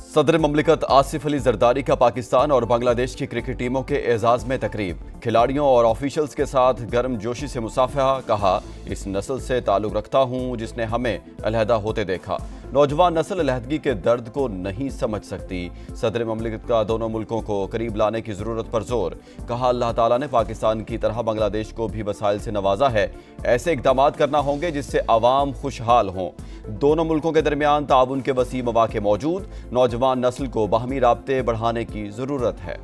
सदर ममलिकत आसिफ अली जरदारी का पाकिस्तान और बांग्लादेश की क्रिकेट टीमों के एजाज में तकरीब। खिलाड़ियों और ऑफिशियल्स के साथ गर्म जोशी से मुसाफहा। कहा, इस नस्ल से ताल्लुक रखता हूं जिसने हमें अलहदा होते देखा। नौजवान नस्ल अलहदगी के दर्द को नहीं समझ सकती। सदर ममलिकत का दोनों मुल्कों को करीब लाने की जरूरत पर जोर। कहा, अल्लाह ताला ने पाकिस्तान की तरह बांग्लादेश को भी वसाइल से नवाजा है। ऐसे इकदाम करना होंगे जिससे आवाम खुशहाल हों। दोनों मुल्कों के दरमियान ताउन के वसी मौके मौजूद। नौजवान नस्ल को बाहमी राब्ते बढ़ाने की जरूरत है।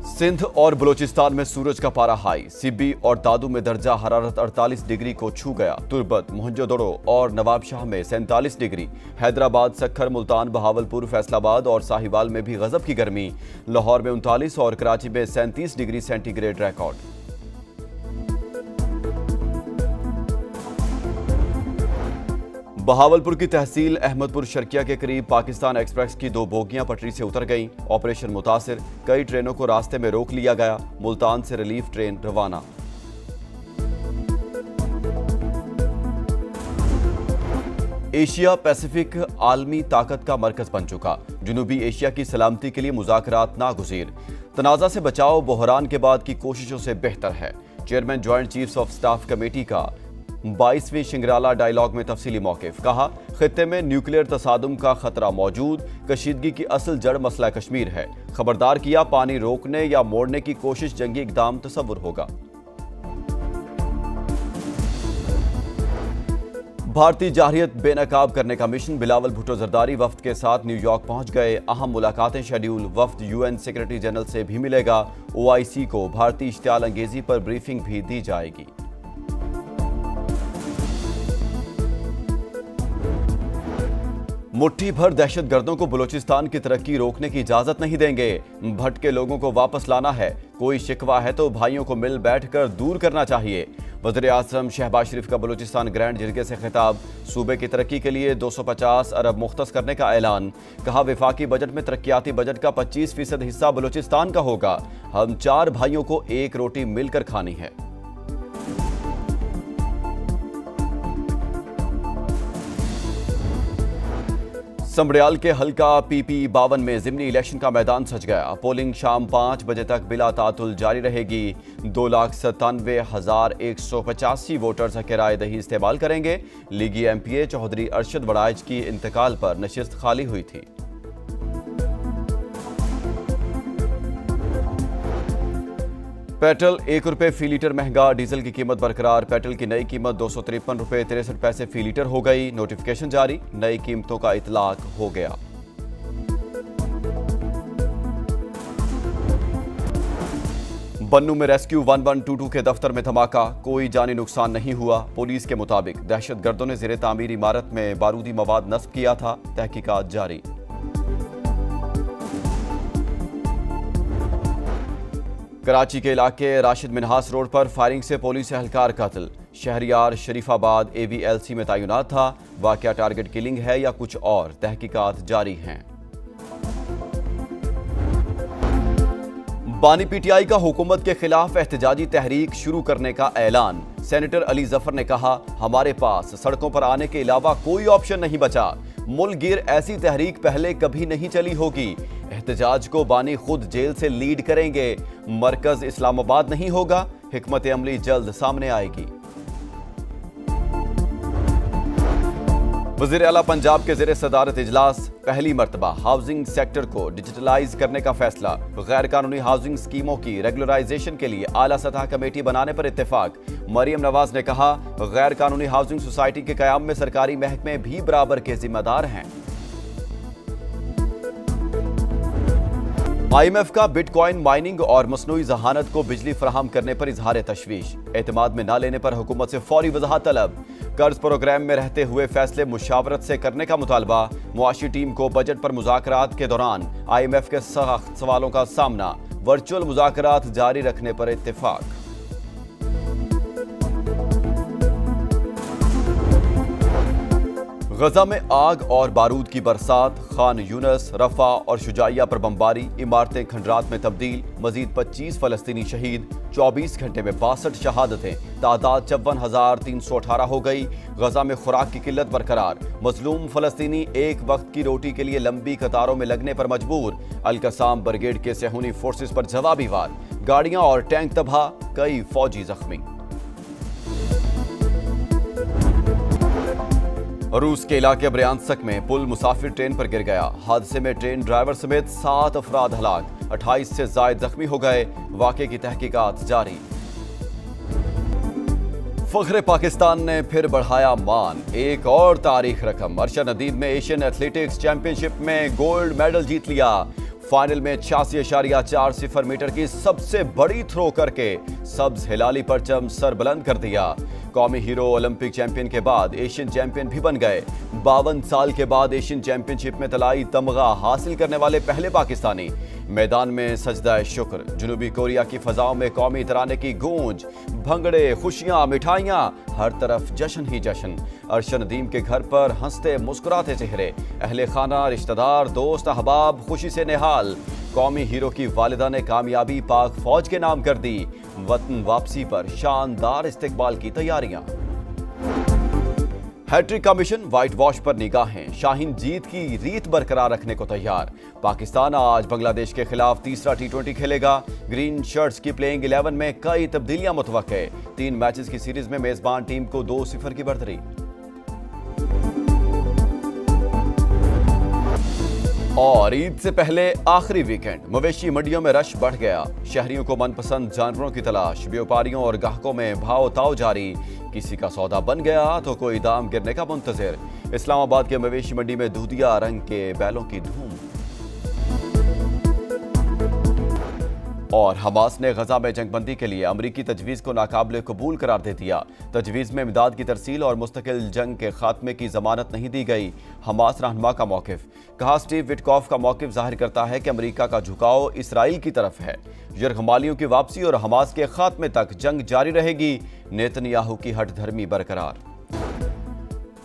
सिंध और बलोचिस्तान में सूरज का पारा हाई। सिब्बी और दादू में दर्जा हरारत 48 डिग्री को छू गया। तुर्बत, मोहनजोदड़ो और नवाबशाह में 47 डिग्री। हैदराबाद, सक्खर, मुल्तान, बहावलपुर, फैसलाबाद और साहिवाल में भी गजब की गर्मी। लाहौर में 39 और कराची में 37 डिग्री सेंटीग्रेड रिकॉर्ड। बहावलपुर की तहसील अहमदपुर शर्किया के करीब पाकिस्तान एक्सप्रेस की 2 बोगियां पटरी से उतर गईं। ऑपरेशन मुतासिर, कई ट्रेनों को रास्ते में रोक लिया गया। मुल्तान से रिलीफ ट्रेन रवाना। एशिया पैसिफिक आलमी ताकत का मरकज बन चुका। जनूबी एशिया की सलामती के लिए मुज़ाकरात नागुज़ीर। तनाज़ा से बचाव बहरान के बाद की कोशिशों से बेहतर है। Chairman joint chiefs of staff committee का 22वीं शिंगराला डायलॉग में तफसीली मौक़िफ़। कहा, खित्ते में न्यूक्लियर तसादुम का खतरा मौजूद। कशीदगी की असल जड़ मसला कश्मीर है। खबरदार किया, पानी रोकने या मोड़ने की कोशिश जंगी इक़दाम तसव्वुर होगा। भारतीय जारहियत बेनकाब करने का मिशन। बिलावल भुट्टो जरदारी वफ्द के साथ न्यूयॉर्क पहुंच गए। अहम मुलाकातें शेड्यूल। वफ्द यूएन सेक्रेटरी जनरल से भी मिलेगा। ओआईसी को भारतीय इश्तियाल अंगेजी पर ब्रीफिंग भी दी जाएगी। मुट्ठी भर दहशतगर्दों को बलूचिस्तान की तरक्की रोकने की इजाजत नहीं देंगे। भट्ट के लोगों को वापस लाना है। कोई शिकवा है तो भाइयों को मिल बैठकर दूर करना चाहिए। वज़ीर आज़म शहबाज शरीफ का बलूचिस्तान ग्रैंड जिरगे से खिताब। सूबे की तरक्की के लिए 250 अरब मुख्तस करने का ऐलान। कहा, वफाकी बजट में तरक्याती बजट का 25% हिस्सा बलूचिस्तान का होगा। हम 4 भाइयों को एक रोटी मिलकर खानी है। समड़ियाल के हल्का PP 52 में ज़िमनी इलेक्शन का मैदान सज गया। पोलिंग शाम 5 बजे तक बिला तातुल जारी रहेगी। 2,97,185 वोटर्स हक़ राय दही इस्तेमाल करेंगे। लीगी MPA चौधरी अरशद वड़ाइच की इंतकाल पर नशिस्त खाली हुई थी। पेट्रोल 1 रुपये फी लीटर महंगा। डीजल की कीमत बरकरार। पेट्रोल की नई कीमत 253 रुपये 63 पैसे फी लीटर हो गई। नोटिफिकेशन जारी। नई कीमतों का इतलाक हो गया। बन्नू में रेस्क्यू 1122 के दफ्तर में धमाका। कोई जानी नुकसान नहीं हुआ। पुलिस के मुताबिक दहशतगर्दों ने ज़ेरे तामीर इमारत में बारूदी मवाद नस्ब किया था। तहकीकात जारी। कराची के इलाके राशिद मिनहास रोड पर फायरिंग से पुलिस एहलकार कत्ल। शहरियार शरीफाबाद AVLC में तैनात था। वाकया टारगेट किलिंग है या कुछ और? तहकीकात जारी हैं। बानी PTI का हुकूमत के खिलाफ एहतजाजी तहरीक शुरू करने का ऐलान। सेनेटर अली जफर ने कहा, हमारे पास सड़कों पर आने के अलावा कोई ऑप्शन नहीं बचा। मुल्क गिर ऐसी तहरीक पहले कभी नहीं चली होगी। एहतजाज को बानी खुद जेल से लीड करेंगे। मरकज इस्लामाबाद नहीं होगा। हिकमत अमली जल्द सामने आएगी। वज़ीर आला पंजाब के ज़ेरे सदारत इजलास। पहली मरतबा हाउसिंग सेक्टर को डिजिटलाइज करने का फैसला। गैर कानूनी हाउसिंग स्कीमों की रेगुलराइजेशन के लिए आला सतह कमेटी बनाने पर इत्तेफाक। मरियम नवाज ने कहा, गैर कानूनी हाउसिंग सोसाइटी के कयाम में सरकारी महकमे भी बराबर के जिम्मेदार हैं। IMF का बिटकॉइन माइनिंग और मसनूई जहानत को बिजली फराहम करने पर इजहार तशवीश। एतमाद में न लेने पर हुकूमत से फौरी वजाहत तलब। कर्ज प्रोग्राम में रहते हुए फैसले मुशावरत से करने का मुतालबा। मुआशी टीम को बजट पर मुज़ाकरात के दौरान IMF के सख्त सवालों का सामना। वर्चुअल मुज़ाकरात जारी रखने पर इत्तेफाक। गजा में आग और बारूद की बरसात, खान यूनस, रफा और शुजाइया पर बमबारी, इमारतें खंडरात में तब्दील, मजीद 25 फलस्तीनी शहीद, 24 घंटे में 62 शहादतें, तादाद 54,318 हो गई। गजा में खुराक की किल्लत बरकरार, मजलूम फलस्तीनी एक वक्त की रोटी के लिए लंबी कतारों में लगने पर मजबूर। अल-कसाम ब्रिगेड के सेहूनी फोर्सेस पर जवाबी वार, गाड़ियां और टैंक तबाह, कई फौजी जख्मी। रूस के इलाके ब्रयांस्क में पुल मुसाफिर ट्रेन पर गिर गया। हादसे में ट्रेन ड्राइवर समेत 7 अफराद हलाक, 28 से ज्यादा जख्मी हो गए। वाक़े की तहकीकात जारी। फख्र पाकिस्तान ने फिर बढ़ाया मान, एक और तारीख रकम। अर्शद नदीम में एशियन एथलेटिक्स चैंपियनशिप में गोल्ड मेडल जीत लिया। फाइनल में 86.40 मीटर की सबसे बड़ी थ्रो करके सब्ज हिलाली परचम सर बुलंद कर दिया। कौमी हीरो ओलंपिक चैंपियन के बाद एशियन चैंपियन भी बन गए। 52 साल के बाद एशियन चैंपियनशिप में तलाई तमगा हासिल करने वाले पहले पाकिस्तानी। मैदान में सजदा शुक्र, जनूबी कोरिया की फजाओं में कौमी तराने की गूंज, भंगड़े, खुशियां, मिठाइयां, हर तरफ जश्न ही जश्न। अर्शद नदीम के घर पर हंसते मुस्कुराते चेहरे, अहले खाना, रिश्तेदार, दोस्त, अहबाब खुशी से निहाल। कौमी हीरो की वालिदा ने कामयाबी पाक फौज के नाम कर दी। वतन वापसी पर शानदार इस्तिकबाल की तैयारियां। हैट्रिक का मिशन, व्हाइट वॉश पर निगाहें, शाहीन जीत की रीत बरकरार रखने को तैयार। पाकिस्तान आज बांग्लादेश के खिलाफ तीसरा T20 खेलेगा। ग्रीन शर्ट्स की प्लेइंग 11 में कई तब्दीलियां मुतवक्के। 3 मैचेस की सीरीज में मेजबान टीम को 2-0 की बढ़तरी। और ईद से पहले आखिरी वीकेंड, मवेशी मंडियों में रश बढ़ गया। शहरियों को मनपसंद जानवरों की तलाश, व्यापारियों और ग्राहकों में भाव ताव जारी। किसी का सौदा बन गया तो कोई दाम गिरने का मुंतजिर। इस्लामाबाद के मवेशी मंडी में दूधिया रंग के बैलों की धूम। और हमास ने गजा में जंगबंदी के लिए अमरीकी तजवीज़ को नाकाबिल कबूल करार दे दिया। तजवीज़ में इमदाद की तरसील और मुस्तकिल जंग के खात्मे की जमानत नहीं दी गई। हमास रहनुमा का मौक़िफ़, कहा स्टीव विटकॉफ का मौक़िफ़ जाहिर करता है कि अमरीका का झुकाव इसराइल की तरफ है। यरगमालियों की वापसी और हमास के खात्मे तक जंग जारी रहेगी। नेतन्याहू की हठधर्मी बरकरार।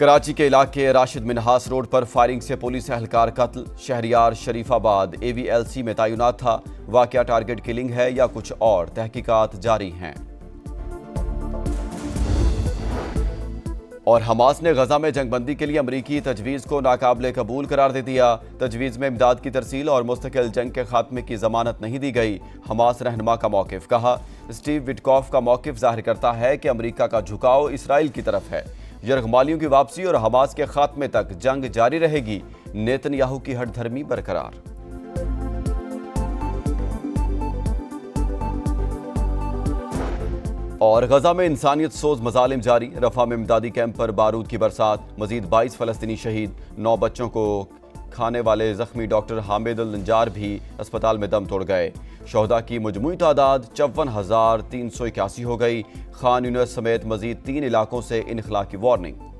कराची के इलाके राशिद मिनहास रोड पर फायरिंग से पुलिस एहलकार कत्ल। शहरियार शरीफाबाद AVLC में तैनात था। वाकया टारगेट किलिंग है या कुछ और, तहकीकात जारी हैं। और हमास ने गजा में जंगबंदी के लिए अमरीकी तजवीज़ को नाकाबिल कबूल करार दे दिया। तजवीज़ में इमदाद की तरसील और मुस्तकिल जंग के खात्मे की जमानत नहीं दी गई। हमास रहनुमा का मौक़िफ़, कहा स्टीव विटकॉफ का मौक़िफ़ जाहिर करता है कि अमरीका का झुकाव इसराइल की तरफ है। यरगमालियों की वापसी और हमास के खात्मे तक जंग जारी रहेगी। नेतन्याहू की हठधर्मी बरकरार। और गजा में इंसानियत सोज मजालिम जारी। रफा में इमदादी कैंप पर बारूद की बरसात, मजीद 22 फलस्तीनी शहीद। 9 बच्चों को खाने वाले जख्मी डॉक्टर हामिद अल नजार भी अस्पताल में दम तोड़ गए। शोहदा की मजमूई तादाद 54,381 हो गई। खान यूनस समेत मजीद 3 इलाकों से इनखला की वार्निंग।